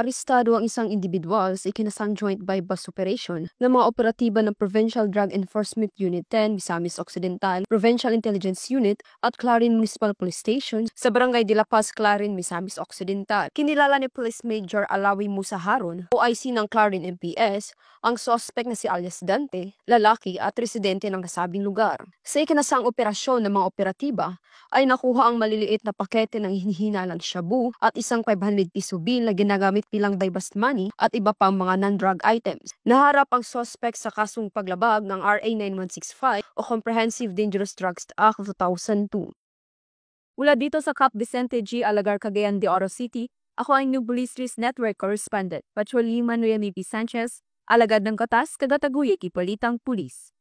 Arestado ang isang individual sa ikinasang joint by-bus operation ng mga operatiba ng Provincial Drug Enforcement Unit 10, Misamis Occidental, Provincial Intelligence Unit at Clarin Municipal Police Station sa Barangay de la Paz, Clarin, Misamis Occidental. Kinilala ni Police Major Alawi Musa Haron, OIC ng Clarin MPS, ang suspect na si alias Dante, lalaki at residente ng nasabing lugar. Sa ikinasang operasyon ng mga operatiba, ay nakuha ang maliliit na pakete ng hinihinalang shabu at isang 500 piso bill na ginagamit bilang buy-bust money at iba pang mga non-drug items. Naharap ang suspect sa kasong paglabag ng RA 9165 o Comprehensive Dangerous Drugs Act of 2002. Mula dito sa Cap Vicente G. Alagar, Cagayan de Oro City, ako ang New Police Street Network Correspondent, Patrolling Manuel Mipi Sanchez, alagad ng Katas, Kagataguyik, Ipalitang Pulis.